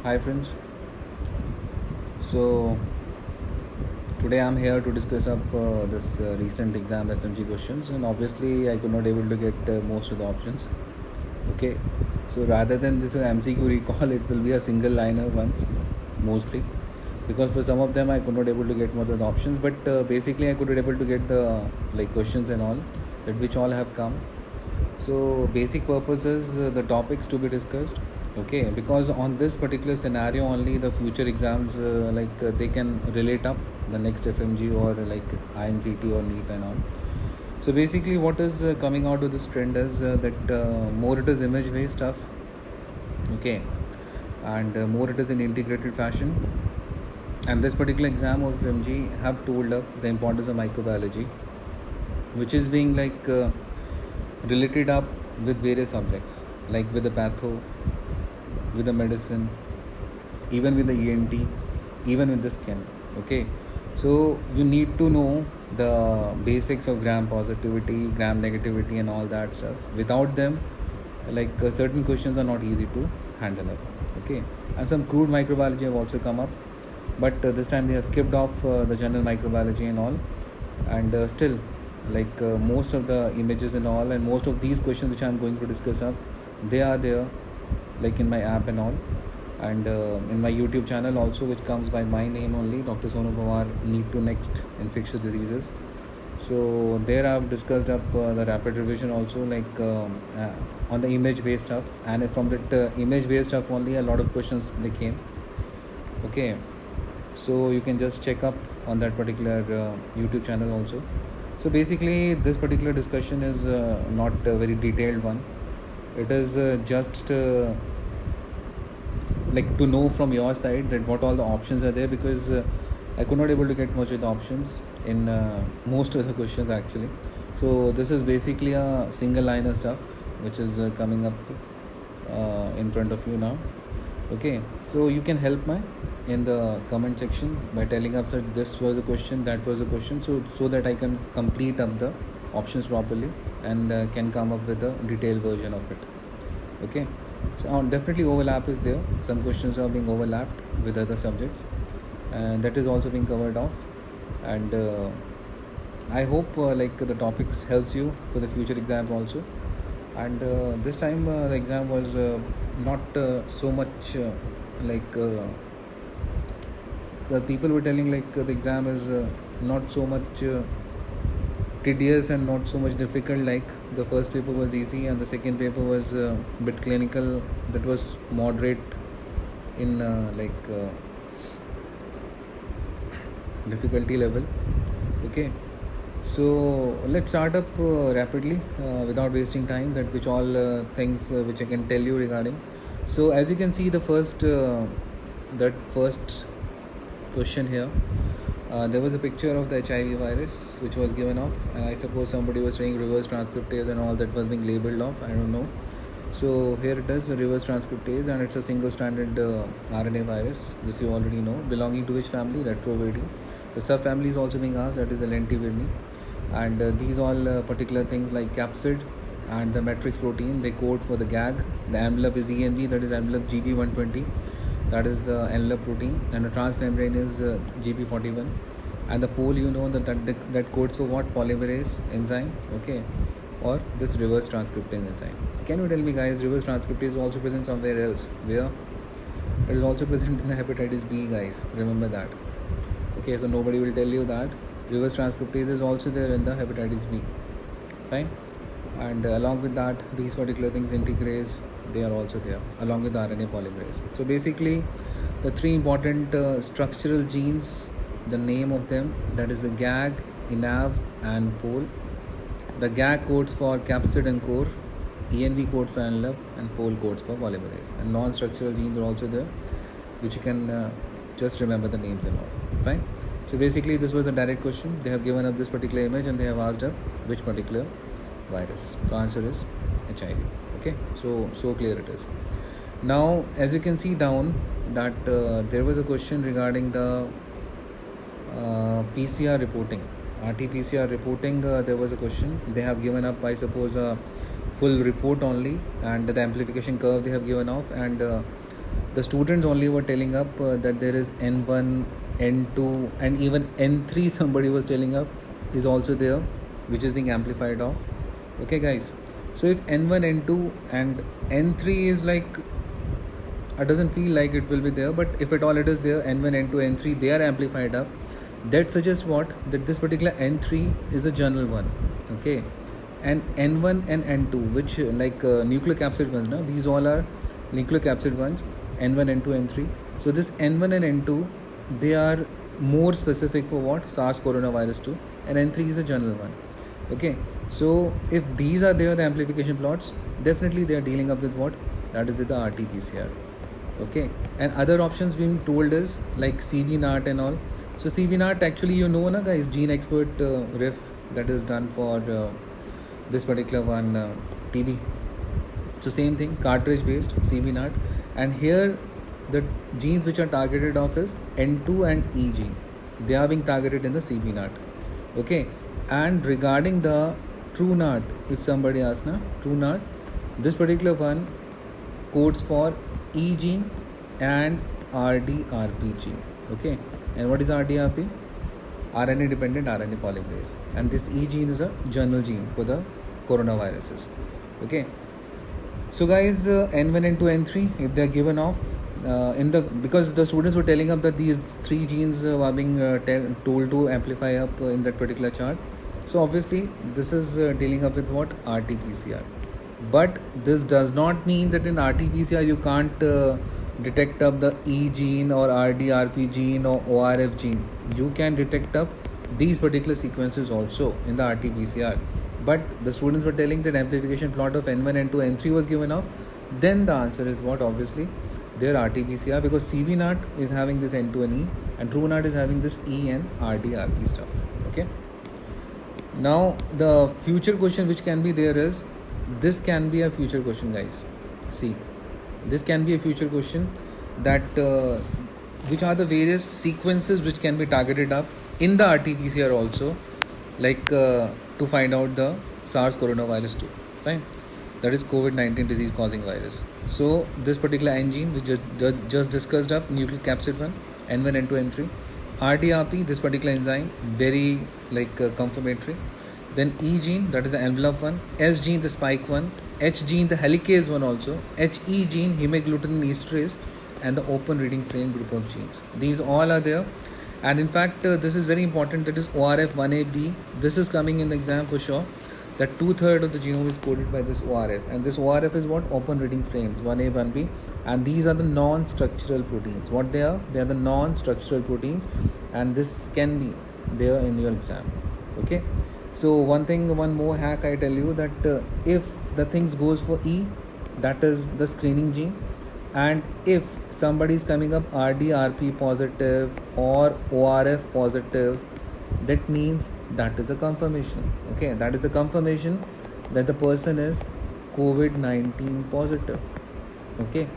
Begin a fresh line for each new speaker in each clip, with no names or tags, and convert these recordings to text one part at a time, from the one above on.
Hi friends. So today I'm here to discuss up this recent exam FMG questions, and obviously I could not able to get most of the options. Okay, so rather than this MCQ recall, it will be a single liner ones mostly, because for some of them I could not able to get more of the options, but basically I could not able to get the like questions and all that which all have come. So basic purpose is the topics to be discussed. Okay, because on this particular scenario only the future exams they can relate up the next FMG or like INCT or NEET and all. So basically what is coming out of this trend is that more it is image based stuff. Okay, and more it is in integrated fashion. And this particular exam of FMG have told up the importance of microbiology, which is being related up with various subjects, like with the patho, with the medicine, even with the ENT, even with the skin. Okay, so you need to know the basics of gram positivity, gram negativity, and all that stuff. Without them, certain questions are not easy to handle up. Okay, and some crude microbiology have also come up, but this time they have skipped off the general microbiology and all, and still most of the images and all, and most of these questions which I'm going to discuss up, they are there like in my app and all, and in my YouTube channel also, which comes by my name only, Dr. Sonu Pawar, Need to Next Infectious Diseases. So there I've discussed up the rapid revision also, on the image based stuff, and from that image based stuff only a lot of questions they came. Okay, so you can just check up on that particular YouTube channel also. So basically this particular discussion is not a very detailed one. It is just to know from your side that what all the options are there, because I could not able to get much of the options in most of the questions actually. So this is basically a single liner stuff which is coming up in front of you now. Okay, so you can help me in the comment section by telling us that this was a question, that was a question, so that I can complete up the options properly and can come up with a detailed version of it. Okay, so definitely overlap is there. Some questions are being overlapped with other subjects, and that is also being covered off. And I hope the topics helps you for the future exam also. And this time the exam was not so much the people were telling the exam is not so much tedious and not so much difficult. Like the first paper was easy and the second paper was a bit clinical, that was moderate in difficulty level. Okay, so let's start up rapidly without wasting time, that which all things which I can tell you regarding. So as you can see, the first question here, there was a picture of the HIV virus which was given off, and I suppose somebody was saying reverse transcriptase and all, that was being labeled off, I don't know. So here it is, the reverse transcriptase, and it's a single stranded RNA virus. This you already know. Belonging to which family? Retroviridis. The subfamily is also being asked, that is the lentivirini. And these all particular things like capsid and the matrix protein, they code for the GAG. The envelope is ENV, that is envelope GB120, that is the envelope protein, and the transmembrane is GB41. And the pole, you know, that codes for what? Polymerase enzyme. Okay, or this reverse transcriptase enzyme. Can you tell me, guys, reverse transcriptase is also present somewhere else? Where? It is also present in the hepatitis B, guys. Remember that. Okay, so nobody will tell you that reverse transcriptase is also there in the hepatitis B. Fine. And along with that, these particular things, integrase, they are also there along with the RNA polymerase. So basically the three important structural genes, the name of them, that is the GAG, ENAV and pole. The GAG codes for capsid and core, ENV codes for envelope, and pole codes for polymerase. And non-structural genes are also there, which you can just remember the names and all. Fine. So basically this was a direct question. They have given up this particular image and they have asked up which particular virus. The answer is HIV. Okay, so clear it is. Now as you can see down, that there was a question regarding the PCR reporting, RT-PCR reporting. There was a question. They have given up, I suppose, a full report only, and the amplification curve they have given off, and The students only were telling up that there is N1, N2, and even N3 somebody was telling up is also there, which is being amplified off. Okay guys, so if N1, N2 and N3 is like, it doesn't feel like it will be there, but if at all it is there, N1, N2, N3, they are amplified up. That suggests what? That this particular N3 is a general one. Okay, and N1 and N2, which nucleocapsid ones, now these all are nucleocapsid ones, N1, N2, N3. So this N1 and N2, they are more specific for what? SARS coronavirus 2, and N3 is a general one. Okay, so if these are there, the amplification plots, definitely they are dealing up with what? That is with the RT-PCR. Okay, and other options being told is like CB-NAT and all. So CB-NAT, actually, you know na guys, Gene Expert riff that is done for this particular one, TB. So same thing, cartridge based CB-NAT, and here the genes which are targeted off is N2 and E gene. They are being targeted in the CB-NAT. Okay, and regarding the TrueNAT, if somebody asks na, TrueNAT, this particular one codes for E gene and RDRP gene. Okay, and what is RDRP? RNA dependent RNA polymerase, and this E gene is a journal gene for the coronaviruses. Okay, so guys, N1, N2, N3, if they are given off because the students were telling up that these three genes are being told to amplify up in that particular chart. So obviously this is dealing up with what? RT-PCR. But this does not mean that in RT-PCR you can't detect up the E gene or RDRP gene or ORF gene. You can detect up these particular sequences also in the RT-PCR. But the students were telling that amplification plot of N1, N2, N3 was given off. Then the answer is what? Obviously their RT-PCR, because CB-NAT is having this N2 and E, and TrueNAT is having this E and RDRP stuff. Okay. Now the future question which can be there is, this can be a future question, guys. See, this can be a future question that which are the various sequences which can be targeted up in the RT-PCR also, like to find out the SARS coronavirus 2. Fine, that is COVID-19 disease causing virus. So this particular N gene which just discussed up, nucleocapsid 1, N1, N2, N3, RDRP, this particular enzyme, very confirmatory. Then E gene, that is the envelope one, S gene, the spike one, H gene, the helicase one also, HE gene, hemagglutinin esterase, and the open reading frame group of genes. These all are there. And in fact, this is very important, that is ORF 1AB. This is coming in the exam for sure, that 2/3 of the genome is coded by this ORF. And this ORF is what? Open reading frames, 1A, 1B. And these are the non-structural proteins. What they are? They are the non-structural proteins. And this can be there in your exam. Okay. So one more hack I tell you, that if the things goes for E, that is the screening gene, and if somebody is coming up RDRP positive or ORF positive, that means that is a confirmation. Okay, that is the confirmation that the person is COVID-19 positive. Okay,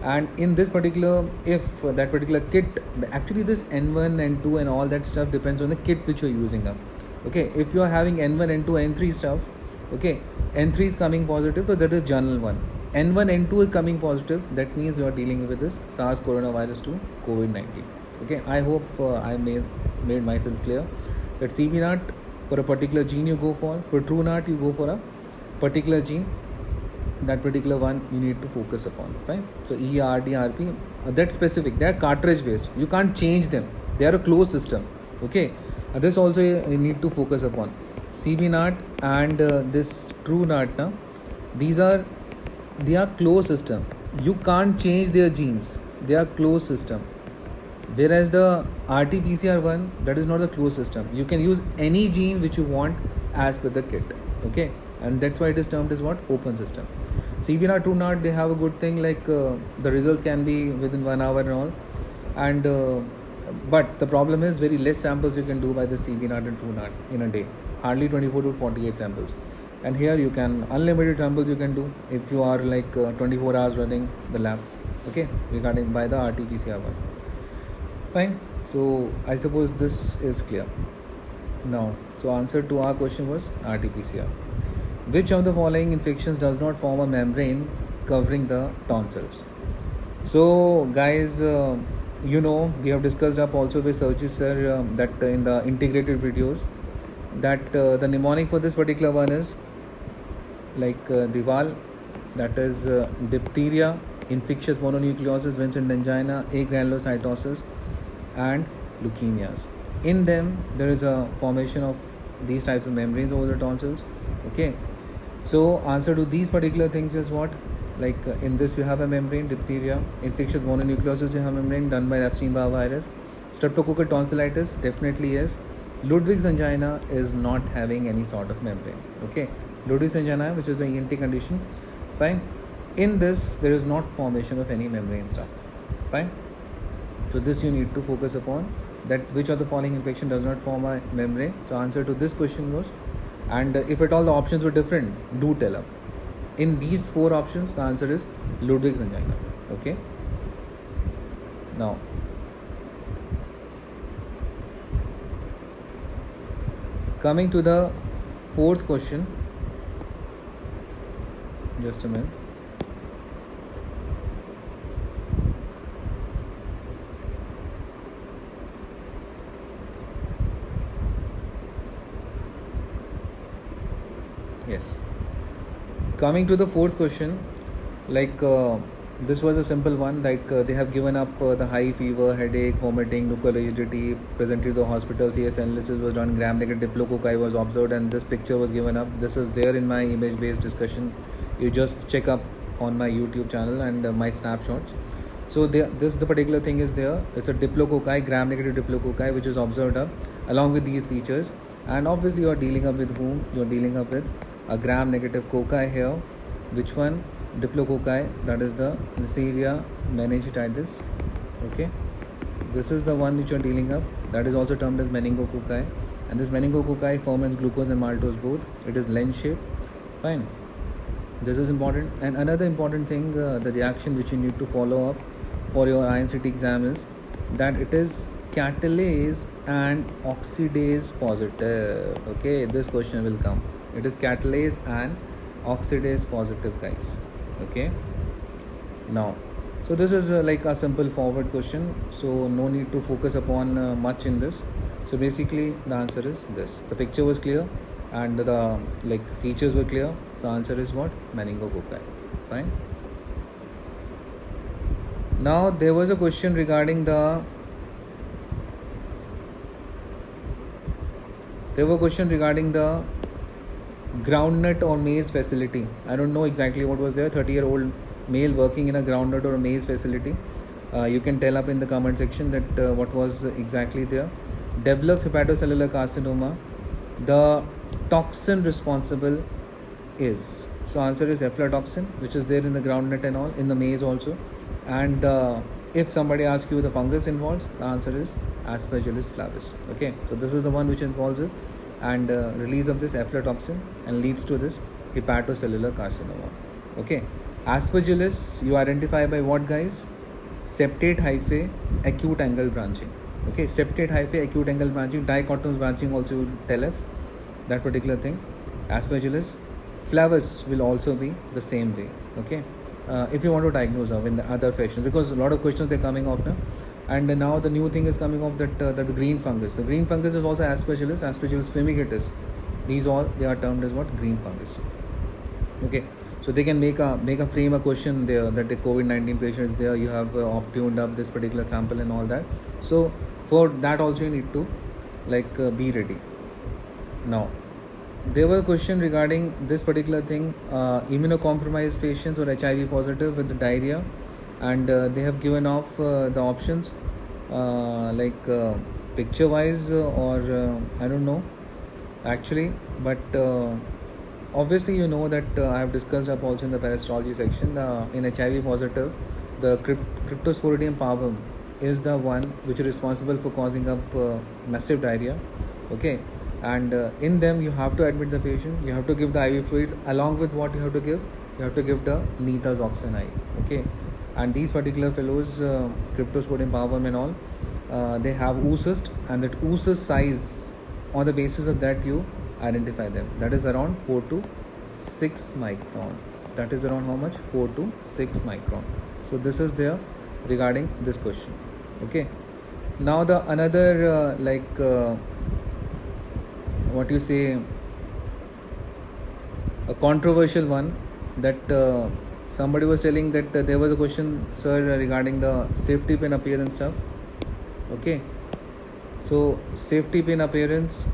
and in this particular, if that particular kit, actually this N1, N2 and all that stuff depends on the kit which you're using up. Okay, if you are having N1, N2, N3 stuff, okay, N3 is coming positive, so that is journal 1. N1, N2 is coming positive, that means you are dealing with this SARS coronavirus 2, COVID-19. Okay, I hope I made myself clear that CB-NAT, for a particular gene you go for TrueNAT you go for a particular gene, that particular one you need to focus upon. Fine. So E, RD, RP, that's specific, they are cartridge based, you can't change them, they are a closed system. Okay. This also you need to focus upon. CB-NAT and this TrueNAT, now they are closed system. You can't change their genes. They are closed system. Whereas the RT-PCR one, that is not a closed system. You can use any gene which you want as per the kit. Okay, and that's why it is termed as what? Open system. CB-NAT, TrueNAT, they have a good thing, the results can be within 1 hour and all, and but the problem is very less samples you can do by the CB-NAT and TrueNAT in a day, hardly 24 to 48 samples. And here you can, unlimited samples you can do if you are 24 hours running the lab. Okay, regarding by the RT-PCR one. Fine, so I suppose this is clear now. So answer to our question was RT-PCR. Which of the following infections does not form a membrane covering the tonsils? So guys, we have discussed up also with Sarji sir that in the integrated videos that the mnemonic for this particular one is like Dival, that is diphtheria, infectious mononucleosis, Vincent angina, agranulocytosis, and leukemias. In them, there is a formation of these types of membranes over the tonsils. Okay, so answer to these particular things is what? Like in this, you have a membrane, diphtheria, infectious mononucleosis, you have a membrane done by Epstein-Barr virus. Streptococcal tonsillitis, definitely yes. Ludwig's angina is not having any sort of membrane. Okay, Ludwig's angina, which is an ENT condition, fine. In this, there is not formation of any membrane stuff, fine. So this you need to focus upon, that which of the following infection does not form a membrane. So answer to this question goes, and if at all the options were different, do tell up. In these four options, the answer is Ludwig's angina. Okay. Now, coming to the fourth question. Just a minute. Yes. Coming to the fourth question, like this was a simple one. Like they have given up the high fever, headache, vomiting, nuclear rigidity, presented to the hospital. CS analysis was done. Gram-negative diplococci was observed, and this picture was given up. This is there in my image-based discussion. You just check up on my YouTube channel and my snapshots. So the particular thing is there. It's a diplococci, gram-negative diplococci, which is observed up along with these features. And obviously, you are dealing up with whom? You are dealing up with a gram-negative cocci here. Which one? Diplococci, that is the Neisseria meningitis. Okay, this is the one which you are dealing up. That is also termed as meningococci, and this meningococci ferments glucose and maltose both. It is lens shape. Fine. This is important. And another important thing, the reaction which you need to follow up for your INCT exam is that it is catalase and oxidase positive. Okay, this question will come. It is catalase and oxidase positive, guys. Okay. Now, so this is like a simple forward question. So no need to focus upon much in this. So basically, the answer is this. The picture was clear, and the like features were clear. So answer is what? Meningococci. Fine. Now there was a question regarding the groundnut or maize facility. I don't know exactly what was there. 30-year-old male working in a groundnut or a maize facility. You can tell up in the comment section that what was exactly there. Develops hepatocellular carcinoma. The toxin responsible is, so answer is aflatoxin, which is there in the groundnut and all, in the maize also. And if somebody asks you the fungus involves, the answer is Aspergillus flavus. Okay, so this is the one which involves it, and release of this aflatoxin and leads to this hepatocellular carcinoma. Okay, Aspergillus you identify by what, guys? Septate hyphae acute angle branching. Okay, septate hyphae acute angle branching, dichotomous branching also will tell us that particular thing. Aspergillus flavus will also be the same way. Okay, if you want to diagnose them in the other fashion, because a lot of questions they're coming off now. And now the new thing is coming off that the green fungus. The green fungus is also Aspergillus fumigatus. These all, they are termed as what? Green fungus. Okay, so they can make a frame a question there that the COVID-19 patient is there. You have tuned up this particular sample and all that. So for that also you need to like be ready. Now, there was a question regarding this particular thing, immunocompromised patients or HIV positive with the diarrhea, and they have given off the options picture wise or I don't know actually, but obviously you know that I have discussed up also in the parasitology section. In HIV positive, the Cryptosporidium parvum is the one which is responsible for causing up massive diarrhea. Okay, and in them you have to admit the patient, you have to give the IV fluids. Along with what you have to give? You have to give the nitazoxanide. Okay, and these particular fellows, Cryptosporidium parvum and all, they have oocyst, and that oocyst size, on the basis of that you identify them, that is around 4 to 6 micron. that is around how much, 4 to 6 micron. So this is there regarding this question. Okay, now the another what you say, a controversial one, that somebody was telling that there was a question, sir, regarding the safety pin appearance stuff. Okay, so safety pin appearance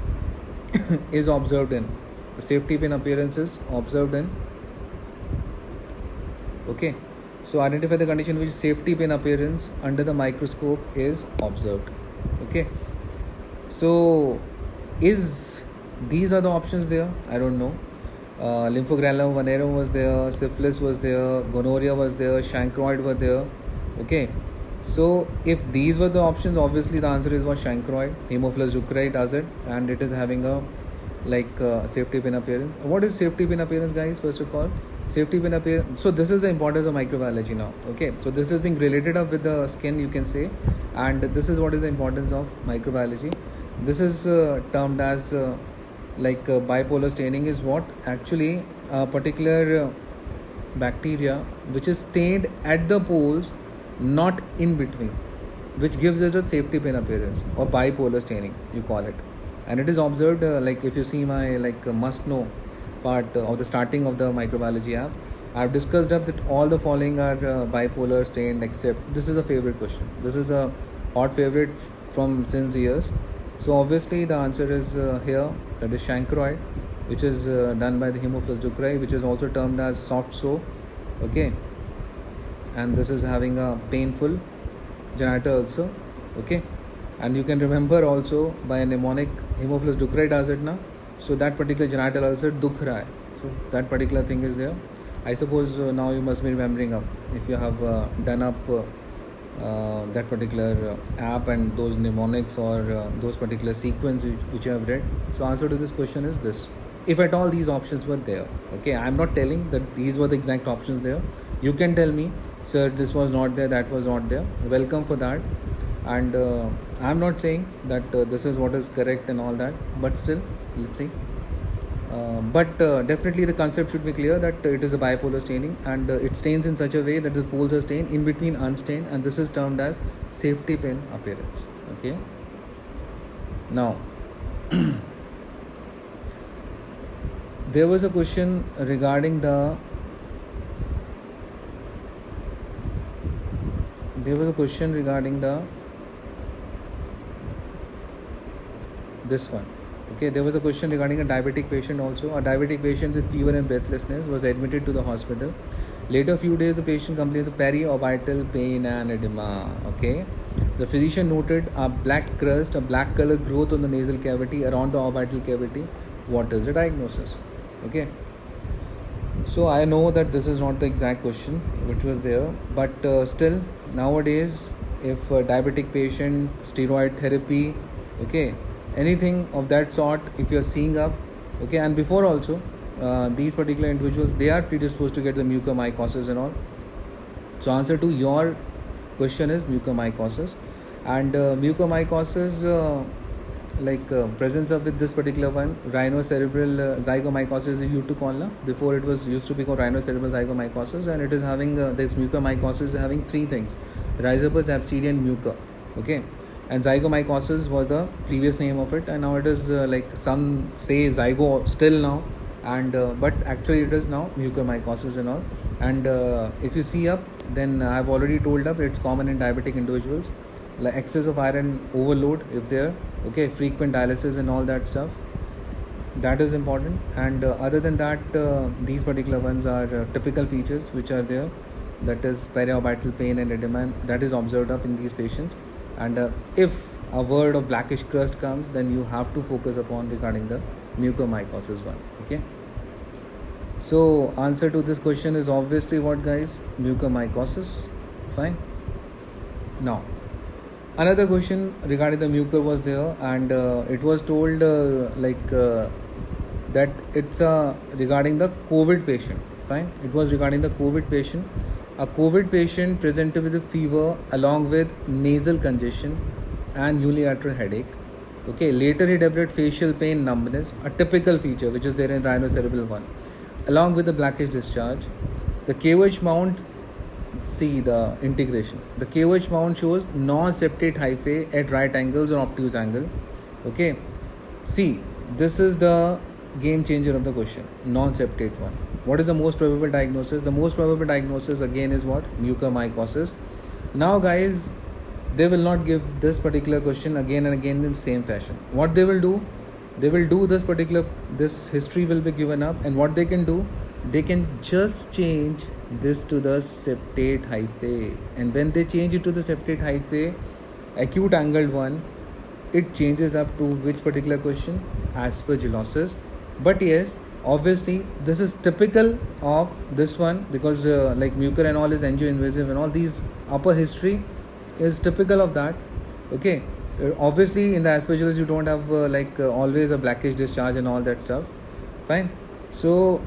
is observed in, the safety pin appearance is observed in. Okay, so identify the condition which safety pin appearance under the microscope is observed. Okay, so is these are the options there? I don't know. Lymphogranuloma venereum was there, syphilis was there, gonorrhea was there, chancroid were there. Okay, so if these were the options, obviously the answer is was chancroid. Haemophilus ducreyi does it, and it is having a safety pin appearance. What is safety pin appearance, guys? First of all, safety pin appearance. So this is the importance of microbiology now. Okay, so this is being related up with the skin, you can say, and this is what is the importance of microbiology. This is termed as bipolar staining is what actually a particular bacteria which is stained at the poles, not in between, which gives it a safety pin appearance, or bipolar staining you call it. And it is observed if you see my must know part of the starting of the microbiology app, I've discussed up that all the following are bipolar stained, except this is a favorite question. This is a hot favorite from since years. So obviously the answer is here, that is chancroid, which is done by the Haemophilus ducreyi, which is also termed as soft sore. Okay, and this is having a painful genital ulcer. Okay, and you can remember also by a mnemonic, Haemophilus ducreyi does it now. So that particular genital ulcer, dukh raha hai. So that particular thing is there. I suppose now you must be remembering up if you have done up that particular app and those mnemonics or those particular sequence which you have read. So answer to this question is this, if at all these options were there. Okay, I'm not telling that these were the exact options there. You can tell me, sir, this was not there, that was not there. Welcome for that. And I'm not saying that this is what is correct and all that, but still, let's see. But definitely the concept should be clear that it is a bipolar staining, and it stains in such a way that the poles are stained, in between unstained, and this is termed as safety pin appearance. Okay, now there was a question regarding the this one. Okay, there was a question regarding a diabetic patient also. A diabetic patient with fever and breathlessness was admitted to the hospital. Later few days, the patient complains of periorbital pain and edema. Okay, the physician noted a black crust, a black color growth on the nasal cavity around the orbital cavity. What is the diagnosis? Okay, so I know that this is not the exact question which was there, but still nowadays, if a diabetic patient, steroid therapy, okay, anything of that sort, if you're seeing up, okay, and before also these particular individuals, they are predisposed to get the mucormycosis and all. So answer to your question is mucormycosis. And mucormycosis presence of with this particular one, rhinocerebral zygomycosis is used to call now. Before it was used to be called rhinocerebral zygomycosis, and it is having this mucormycosis is having three things: Rhizopus, absidian, mucor. Okay, and zygomycosis was the previous name of it, and now it is some say zygo still now, and but actually it is now mucormycosis and all. And if you see up, then I have already told up it's common in diabetic individuals, like excess of iron overload if there, okay, frequent dialysis and all that stuff, that is important. And other than that, these particular ones are typical features which are there, that is periorbital pain and edema, that is observed up in these patients. And if a word of blackish crust comes, then you have to focus upon regarding the mucormycosis one. Okay, so answer to this question is obviously what, guys? Mucormycosis. Fine. Now another question regarding the mucor was there, and it was told that it's regarding the COVID patient. Fine, it was regarding the COVID patient. A COVID patient presented with a fever along with nasal congestion and unilateral headache. Okay, later he developed facial pain, numbness, a typical feature which is there in rhinocerebral one, along with the blackish discharge. The KOH mount, see the integration. The KOH mount shows non-septate hyphae at right angles or obtuse angle. Okay. See, this is the game changer of the question. Non-septate one. What is the most probable diagnosis? The most probable diagnosis again is what? Mucormycosis. Now guys, they will not give this particular question again and again in same fashion. What they will do? They will do this history will be given up, and what they can do, they can just change this to the septate hyphae, and when they change it to the septate hyphae, acute angled one, it changes up to which particular question? Aspergillosis. But yes, obviously this is typical of this one, because like mucor and all is angio-invasive, and all these upper history is typical of that. Okay. Obviously in the aspergillus you don't have always a blackish discharge and all that stuff. Fine. So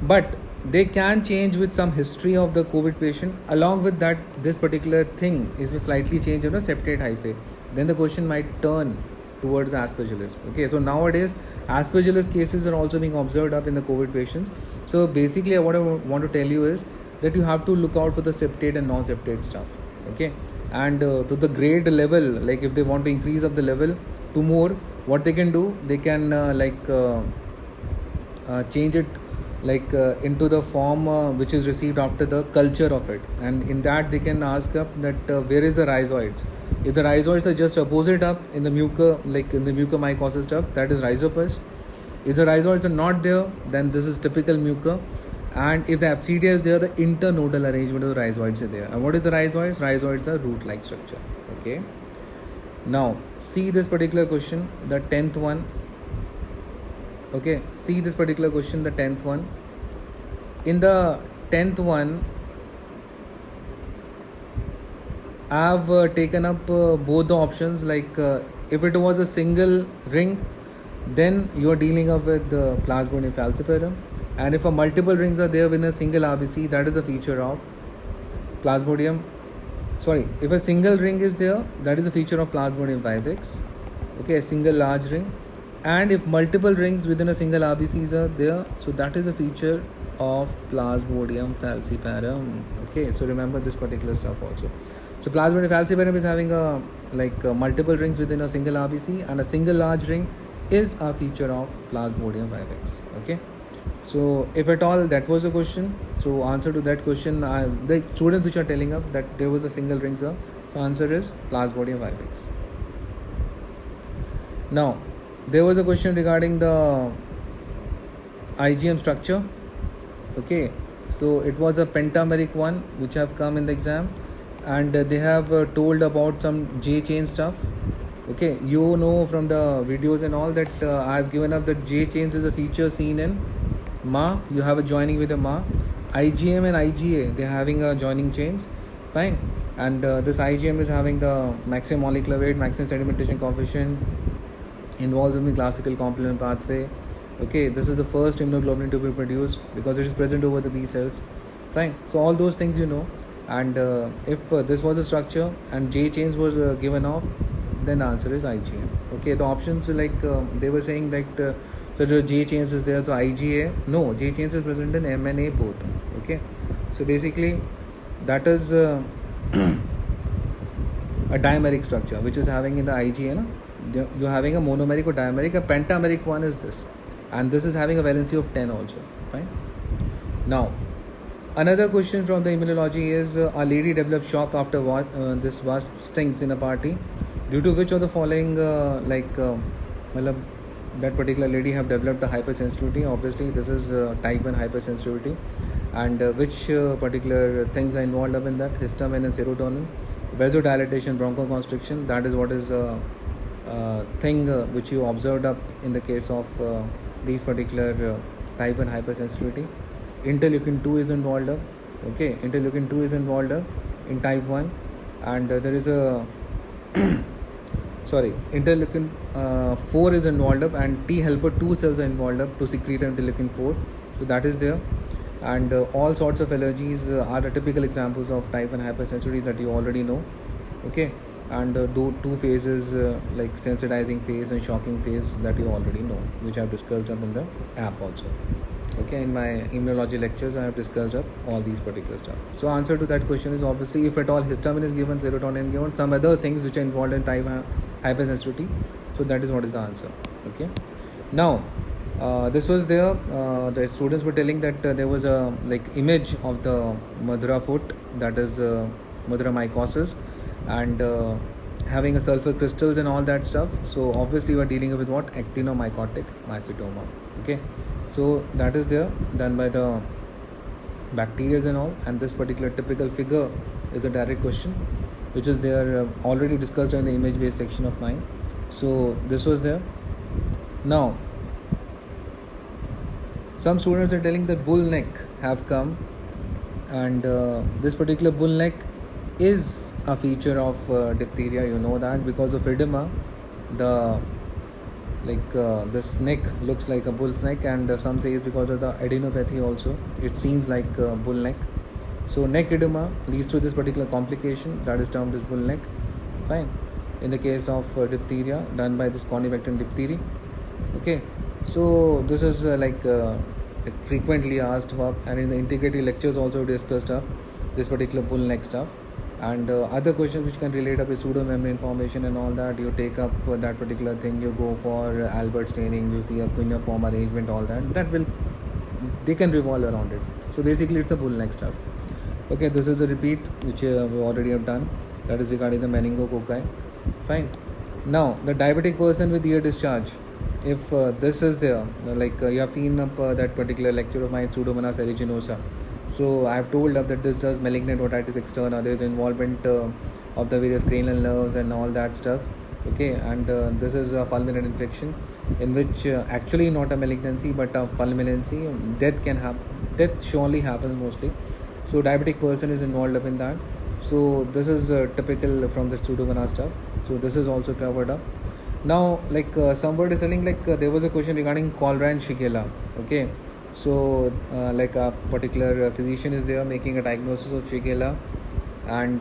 but they can change with some history of the COVID patient. Along with that, this particular thing is slightly changed, septate hyphae. Then the question might turn towards the aspergillus. Okay, so nowadays aspergillus cases are also being observed up in the COVID patients. So basically what I want to tell you is that you have to look out for the septate and non-septate stuff. Okay, and to the grade level, like if they want to increase up the level to more, what they can do, they can change it into the form which is received after the culture of it, and in that they can ask up that where is the rhizoids. If the rhizoids are just opposite up in the mucor, like in the mucormycosis stuff, that is rhizopus. If the rhizoids are not there, then this is typical mucor. And if the absidia is there, the internodal arrangement of the rhizoids are there. And what is the rhizoids? Rhizoids are root-like structure. Okay. Now see this particular question, the 10th one. Okay, see this particular question, the 10th one. In the 10th one, I have taken up both the options. If it was a single ring, then you are dealing up with the Plasmodium falciparum. And if a multiple rings are there within a single RBC, that is a feature of Plasmodium. Sorry, if a single ring is there, that is a feature of Plasmodium vivax. Okay, a single large ring. And if multiple rings within a single RBCs are there, so that is a feature of Plasmodium falciparum. Okay, so remember this particular stuff also. So Plasmodium falciparum is having multiple rings within a single RBC, and a single large ring is a feature of Plasmodium vivax. Okay, so if at all that was a question, so answer to that question, the students which are telling up that there was a single ring, sir, so answer is Plasmodium vivax. Now there was a question regarding the IgM structure. Okay, so it was a pentameric one which have come in the exam, and they have told about some J chain stuff. Okay, you know from the videos and all that I have given up that J chains is a feature seen in Ma. You have a joining with a Ma. IgM and IgA, they are having a joining chains. Fine. And this IgM is having the maximum molecular weight, maximum sedimentation coefficient, involves in the classical complement pathway. Okay, this is the first immunoglobulin to be produced because it is present over the B cells. Fine. So all those things you know. And if this was a structure and J chains was given off, then the answer is IgM. Okay, the options they were saying so the J chains is there, so IgA. No, J chains is present in MNA both. Okay, so basically that is a dimeric structure which is having in the IgA. No? You're having a monomeric or dimeric. A pentameric one is this, and this is having a valency of 10 also. Fine. Now another question from the immunology is a lady developed shock after this wasp stings in a party, due to which of the following that particular lady have developed the hypersensitivity. Obviously this is type 1 hypersensitivity, and which particular things are involved up in that? Histamine and serotonin, vasodilatation, bronchoconstriction. That is what is thing which you observed up in the case of these particular type 1 hypersensitivity. Interleukin 2 is involved up. Okay, interleukin 2 is involved up in type 1, and there is a interleukin 4 is involved up, and T helper 2 cells are involved up to secrete interleukin 4. So that is there, and all sorts of allergies are the typical examples of type 1 hypersensitivity that you already know. Okay, and two phases like sensitizing phase and shocking phase that you already know, which I have discussed up in the app also. Okay, in my immunology lectures, I have discussed up all these particular stuff. So answer to that question is obviously if at all histamine is given, serotonin given, some other things which are involved in type hypersensitivity. So that is what is the answer. Okay. Now, this was there. The students were telling that there was a like image of the Madhura foot, that is Madhura mycosis, and having a sulfur crystals and all that stuff. So obviously we are dealing with what, actinomycotic mycetoma. Okay, so that is there done by the bacteria and all, and this particular typical figure is a direct question which is there already discussed in the image based section of mine. So this was there. Now some students are telling that bull neck have come, and this particular bull neck is a feature of diphtheria. You know that because of edema, the this neck looks like a bull's neck, and some say it's because of the adenopathy also. It seems like bull neck. So neck edema leads to this particular complication that is termed as bull neck. Fine. In the case of diphtheria done by this Corynebacterium diphtheriae. Okay. So this is like frequently asked about, and in the integrated lectures also discussed up this particular bull neck stuff, and other questions which can relate up with pseudo membrane formation and all that. You take up that particular thing, you go for Albert staining, you see a cuneiform arrangement, all that will, they can revolve around it. So basically it's a bull neck stuff. Okay, this is a repeat which we already have done, that is regarding the meningococci. Fine. Now the diabetic person with ear discharge, if this is there, you have seen that particular lecture of mine, Pseudomonas aeruginosa. So I have told up that this does malignant otitis externa. There is involvement of the various cranial nerves and all that stuff. Okay, and this is a fulminant infection in which actually not a malignancy but a fulminancy. Death surely happens mostly. So diabetic person is involved up in that. So this is typical from the Pseudomonas stuff. So this is also covered up. Now, somebody is telling there was a question regarding cholera and Shigella. Okay, so a particular physician is there making a diagnosis of Shigella, and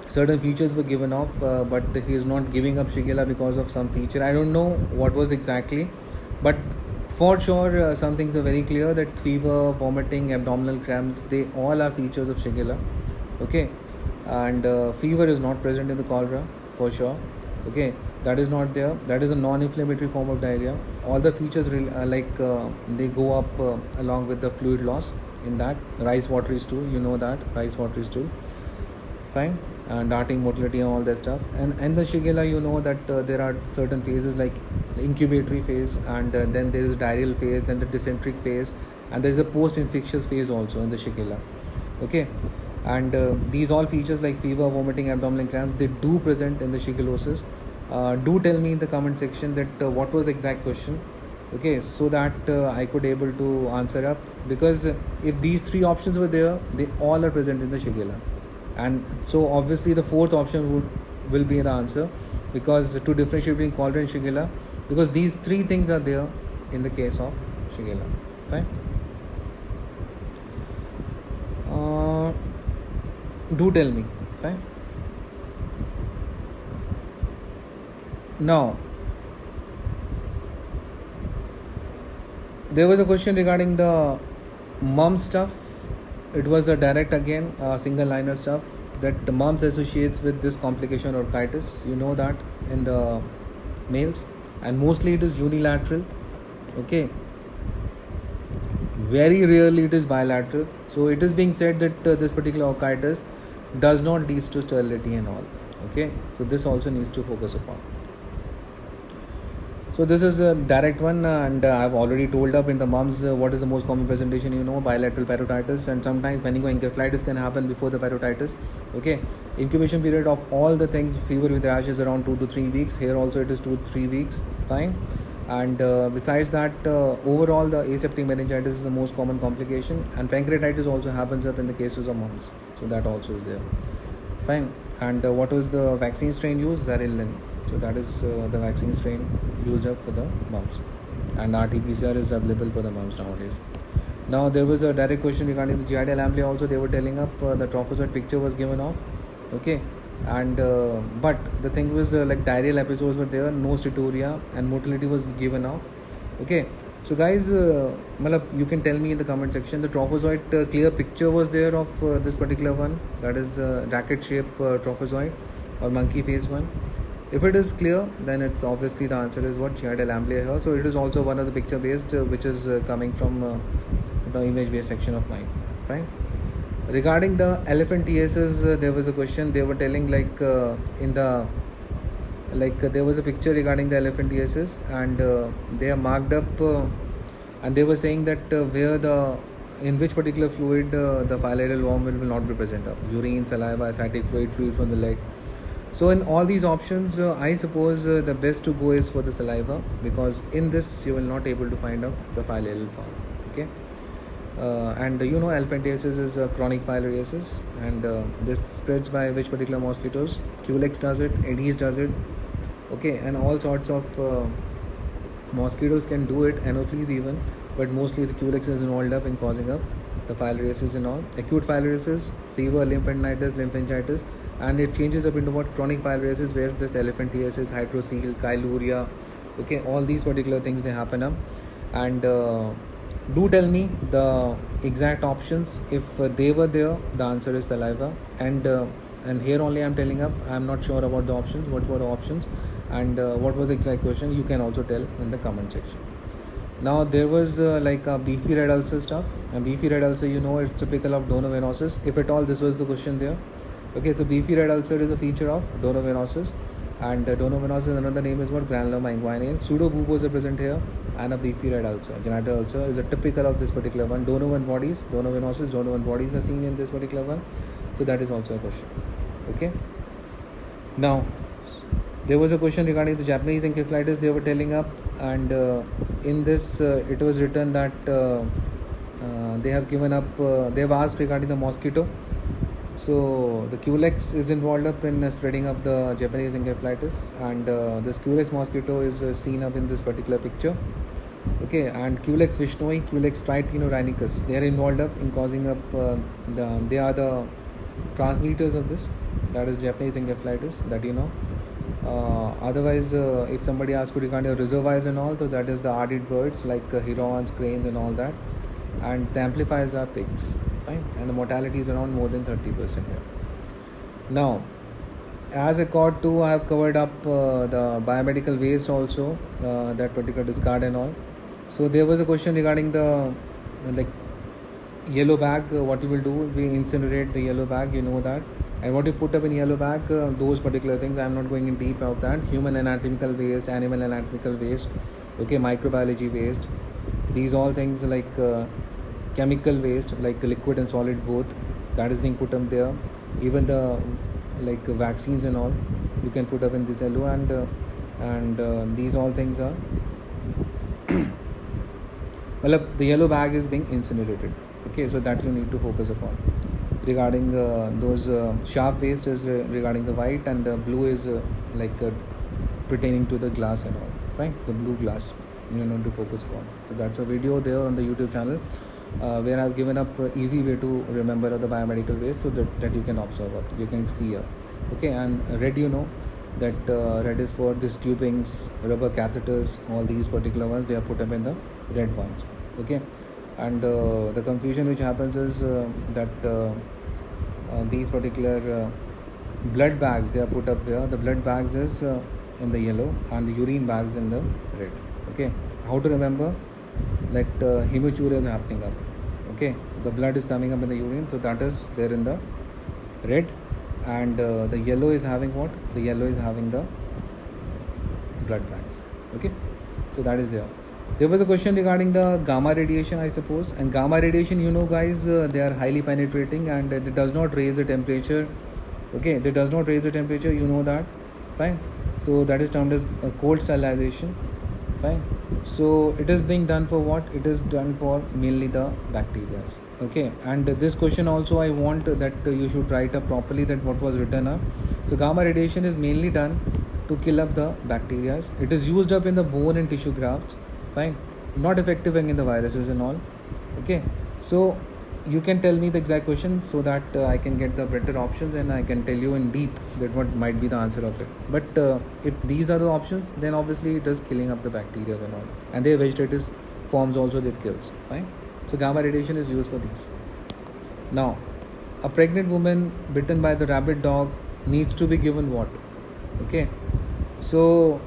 certain features were given off, but he is not giving up Shigella because of some feature. I don't know what was exactly, but for sure some things are very clear, that fever, vomiting, abdominal cramps, they all are features of Shigella. Okay, and fever is not present in the cholera for sure. Okay, that is not there. That is a non-inflammatory form of diarrhea. All the features they go up along with the fluid loss in that. Rice watery stool, you know that, rice watery stool. Fine. And darting motility and all that stuff. And the Shigella, you know that there are certain phases like the incubatory phase, and then there is a diarrheal phase, then the dysenteric phase, and there is a post-infectious phase also in the Shigella. Okay, and these all features like fever, vomiting, abdominal cramps, they do present in the shigellosis. Do tell me in the comment section that what was the exact question. Okay, so that I could able to answer up, because if these three options were there, they all are present in the Shigella, and so obviously the fourth option will be the answer, because to differentiate between cholera and Shigella, because these three things are there in the case of Shigella. Fine. Do tell me. Fine. Now, there was a question regarding the mumps stuff. It was a direct again, single liner stuff, that the mumps associates with this complication or orchitis. You know that in the males, and mostly it is unilateral. Okay. Very rarely it is bilateral. So it is being said that this particular orchitis does not lead to sterility and all. Okay. So this also needs to focus upon. So this is a direct one, and I've already told up in the mumps what is the most common presentation, bilateral parotitis, and sometimes meningoencephalitis can happen before the parotitis. Okay, incubation period of all the things, fever with rash is around 2 to 3 weeks. Here also it is 2 to 3 weeks. Fine. And besides that, overall the aseptic meningitis is the most common complication, and pancreatitis also happens up in the cases of mumps. So that also is there. Fine. And what was the vaccine strain used? Zarelin. So that is the vaccine strain used up for the mumps, and RT-PCR is available for the mumps nowadays. Now there was a direct question regarding the Giardia lamblia also. They were telling up the trophozoite picture was given off. Okay, and but the thing was diarrheal episodes were there, no steatorrhea, and motility was given off. Okay, So guys, you can tell me in the comment section, the trophozoite clear picture was there of this particular one, that is racket shape trophozoite or monkey face one. If it is clear, then it's obviously the answer is what, Chiatel amblia here. So it is also one of the picture based which is coming from the image based section of mine. Fine. Regarding the elephantiasis, there was a question. They were telling there was a picture regarding the elephantiasis, and they are marked up, and they were saying that in which particular fluid the phylloidal worm will not be present up, urine, saliva, ascitic fluid from the leg. So in all these options, I suppose the best to go is for the saliva, because in this you will not able to find out the phylloidal form. Okay. And elephantiasis is a chronic filariasis, and this spreads by which particular mosquitoes? Culex does it, Aedes does it, okay, and all sorts of mosquitoes can do it, Anopheles even, but mostly the Culex is involved up in causing up the filariasis and all. Acute filariasis, fever, lymphangitis, and it changes up into what? Chronic filariasis, where this elephantiasis, hydrocele, chyluria, okay, all these particular things they happen up. And do tell me the exact options. If they were there, the answer is saliva. And here only I'm telling up, I'm not sure about the options. What were the options, and what was the exact question? You can also tell in the comment section. Now there was like a beefy red ulcer stuff. And beefy red ulcer, it's typical of donovenosis. If at all this was the question there. Okay, so beefy red ulcer is a feature of donovenosis. And donovenosis, another name is what? Granuloma inguinale. Pseudobubos are present here, and a beefy red ulcer, genital ulcer, is a typical of this particular one. Donovan bodies, donovenosis, Donovan bodies are seen in this particular one. So that is also a question. Okay. Now, there was a question regarding the Japanese encephalitis they were telling up, and in this it was written that they have given up, they have asked regarding the mosquito. So the Culex is involved up in spreading up the Japanese encephalitis, and this Culex mosquito is seen up in this particular picture. Okay, and Culex vishnoi, Culex tritinodeinicus, they are involved up in causing up they are the transmitters of this, that is Japanese encephalitis, that otherwise if somebody asks you regarding reservoirs and all, so that is the ardid birds like herons, cranes and all that, and the amplifiers are pigs. Fine. And the mortality is around more than 30% here. Now, as accord to, I have covered up the biomedical waste also, that particular discard and all. So there was a question regarding the yellow bag. What you will do? We incinerate the yellow bag. You know that. And what you put up in yellow bag, those particular things, I am not going in deep of that. Human anatomical waste, animal anatomical waste, okay, microbiology waste. These all things like chemical waste, like liquid and solid both, that is being put up there. Even the vaccines and all, you can put up in this yellow, and these all things are well, the yellow bag is being incinerated. Okay, so that you need to focus upon. Regarding those sharp waste is regarding the white, and the blue is pertaining to the glass and all. Fine, the blue glass you need to focus upon. So that's a video there on the YouTube channel where I've given up easy way to remember the biomedical waste, so that you can observe it, you can see it. Okay, and red, that red is for these tubings, rubber catheters, all these particular ones, they are put up in the red ones. Okay, and the confusion which happens is that these particular blood bags, they are put up here. The blood bags is in the yellow, and the urine bags in the red. Okay, how to remember that hematuria is happening up. Okay, the blood is coming up in the urine, so that is there in the red, and the yellow is having what? The yellow is having the blood bags. Okay, so that is there. There was a question regarding the gamma radiation, I suppose, and gamma radiation, guys, they are highly penetrating, and it does not raise the temperature. Okay, they does not raise the temperature, that. Fine. So that is termed as cold sterilization. Fine. So it is being done for what? It is done for mainly the bacteria. Okay, and this question also I want that you should write up properly, that what was written up. So gamma radiation is mainly done to kill up the bacteria. It is used up in the bone and tissue grafts. Fine, not effective in the viruses and all. Okay, so you can tell me the exact question, so that I can get the better options, and I can tell you in deep that what might be the answer of it. But if these are the options, then obviously it is killing up the bacteria and all, and their vegetative forms also it kills. Fine. So gamma radiation is used for these. Now, a pregnant woman bitten by the rabid dog needs to be given what? Okay. So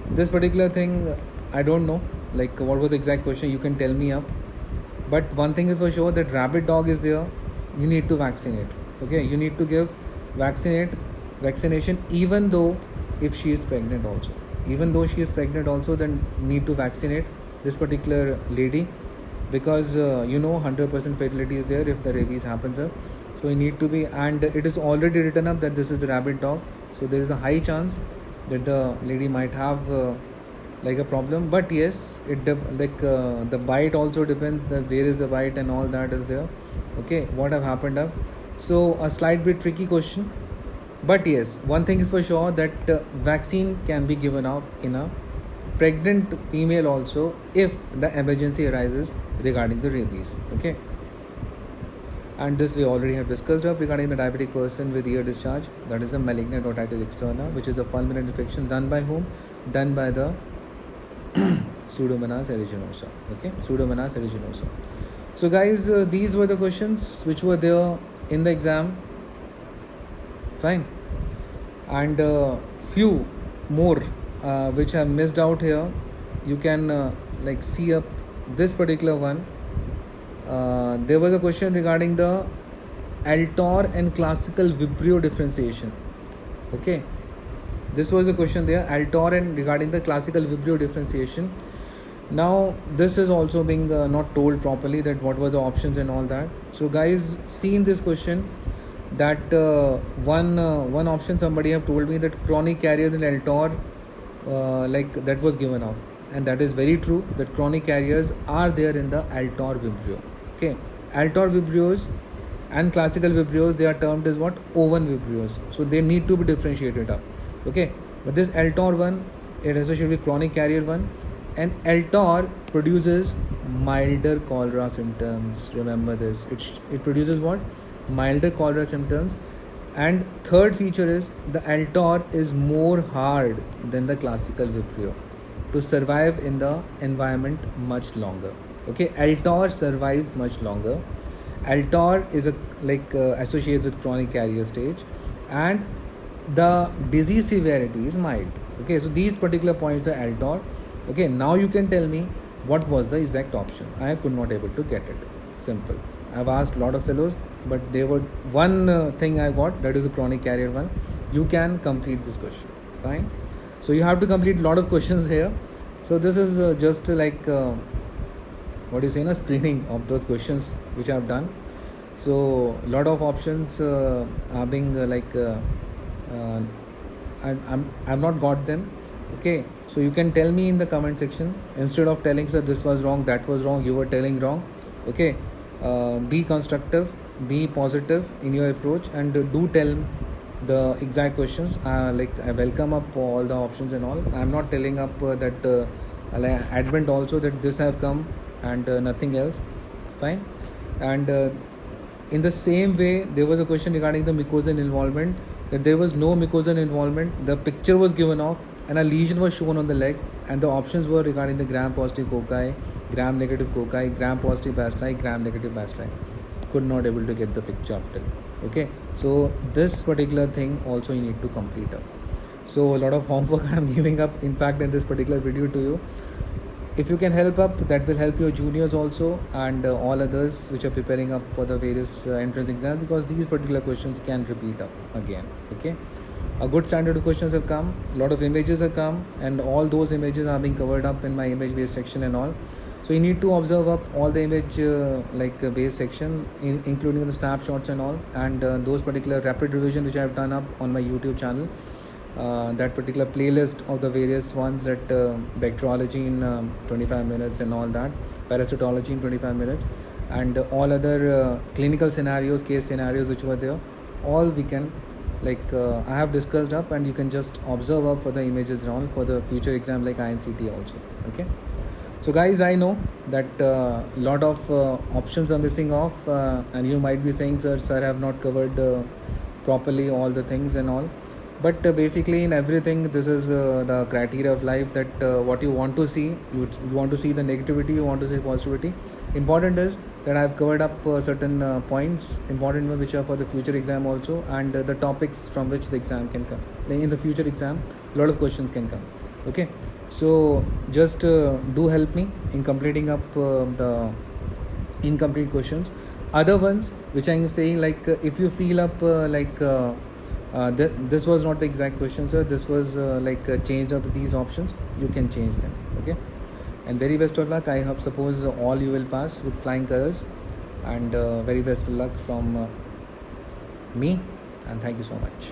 this particular thing, I don't know. Like, what was the exact question? You can tell me up. But one thing is for sure, that rabid dog is there. You need to vaccinate. Okay. You need to give vaccination, even though if she is pregnant also. Even though she is pregnant also, then need to vaccinate this particular lady, because 100% fatality is there if the rabies happens up. So you need to be, and it is already written up that this is the rabid dog. So there is a high chance that the lady might have like a problem. But yes, the bite also depends that where is the bite and all that is there. Okay, what have happened up. So a slight bit tricky question, but yes, one thing is for sure, that vaccine can be given out in a pregnant female also if the emergency arises regarding the rabies. Okay, and this we already have discussed up regarding the diabetic person with ear discharge, that is a malignant otitis externa, which is a fulminant infection done by whom? Done by the Pseudomonas aeruginosa. Okay, Pseudomonas aeruginosa. So guys, these were the questions which were there in the exam. Fine. And few more which I missed out here. You can see up this particular one. There was a question regarding the Altor and classical Vibrio differentiation. Okay, this was a question there, Altor and regarding the classical Vibrio differentiation. Now this is also being not told properly, that what were the options and all that. So guys, see in this question that one option somebody have told me that chronic carriers in Altor, that was given off, and that is very true, that chronic carriers are there in the Altor Vibrio. Okay, Altor Vibrios and classical Vibrios, they are termed as what? Oven Vibrios. So they need to be differentiated up. Okay, but this Altor one, it associated with chronic carrier one, and Altor produces milder cholera symptoms. Remember this. It produces what? Milder cholera symptoms. And third feature is the Altor is more hard than the classical Vibrio to survive in the environment much longer. Okay, Altor survives much longer. Altor is associated with chronic carrier stage, and the disease severity is mild. Okay, so these particular points are Altor. Okay, now you can tell me what was the exact option. I could not able to get it. Simple. I've asked a lot of fellows, but there were one thing I got, that is a chronic carrier one. You can complete this question. Fine. So you have to complete a lot of questions here. So this is just a screening of those questions which I have done. So a lot of options are being I've not got them. Okay, so you can tell me in the comment section, instead of telling that this was wrong, that was wrong, you were telling wrong. Okay, be constructive, be positive in your approach, and do tell the exact questions. I welcome up all the options and all. I'm not telling up that advent also that this have come and nothing else. Fine. And in the same way, there was a question regarding the mucosal involvement, that there was no mucosal involvement. The picture was given off and a lesion was shown on the leg, and the options were regarding the gram positive cocci, gram negative cocci, gram positive bacilli, gram negative bacilli. Could not able to get the picture up till. Okay, so this particular thing also you need to complete up. So a lot of homework I am giving up, in fact, in this particular video to you. If you can help up, that will help your juniors also, and all others which are preparing up for the various entrance exams, because these particular questions can repeat up again. Okay, a good standard of questions have come, a lot of images have come, and all those images are being covered up in my image based section and all. So you need to observe up all the image base section, including the snapshots and all, and those particular rapid revision which I have done up on my YouTube channel. That particular playlist of the various ones, that bacteriology in 25 minutes and all that, parasitology in 25 minutes, and all other clinical scenarios, case scenarios which were there, all we can I have discussed up, and you can just observe up for the images and all for the future exam like INCT also. Okay, so guys, I know that lot of options are missing off, and you might be saying, sir, I have not covered properly all the things and all. But basically in everything, this is the criteria of life, that what you want to see, you want to see the negativity, you want to see positivity. Important is that I've covered up certain points, important one, which are for the future exam also, and the topics from which the exam can come. Like in the future exam, a lot of questions can come. Okay, so just do help me in completing up the incomplete questions. Other ones which I'm saying, like if you feel up this was not the exact question, sir, this was changed out of these options, you can change them. Okay, and very best of luck. I hope, suppose all you will pass with flying colors, and very best of luck from me, and thank you so much.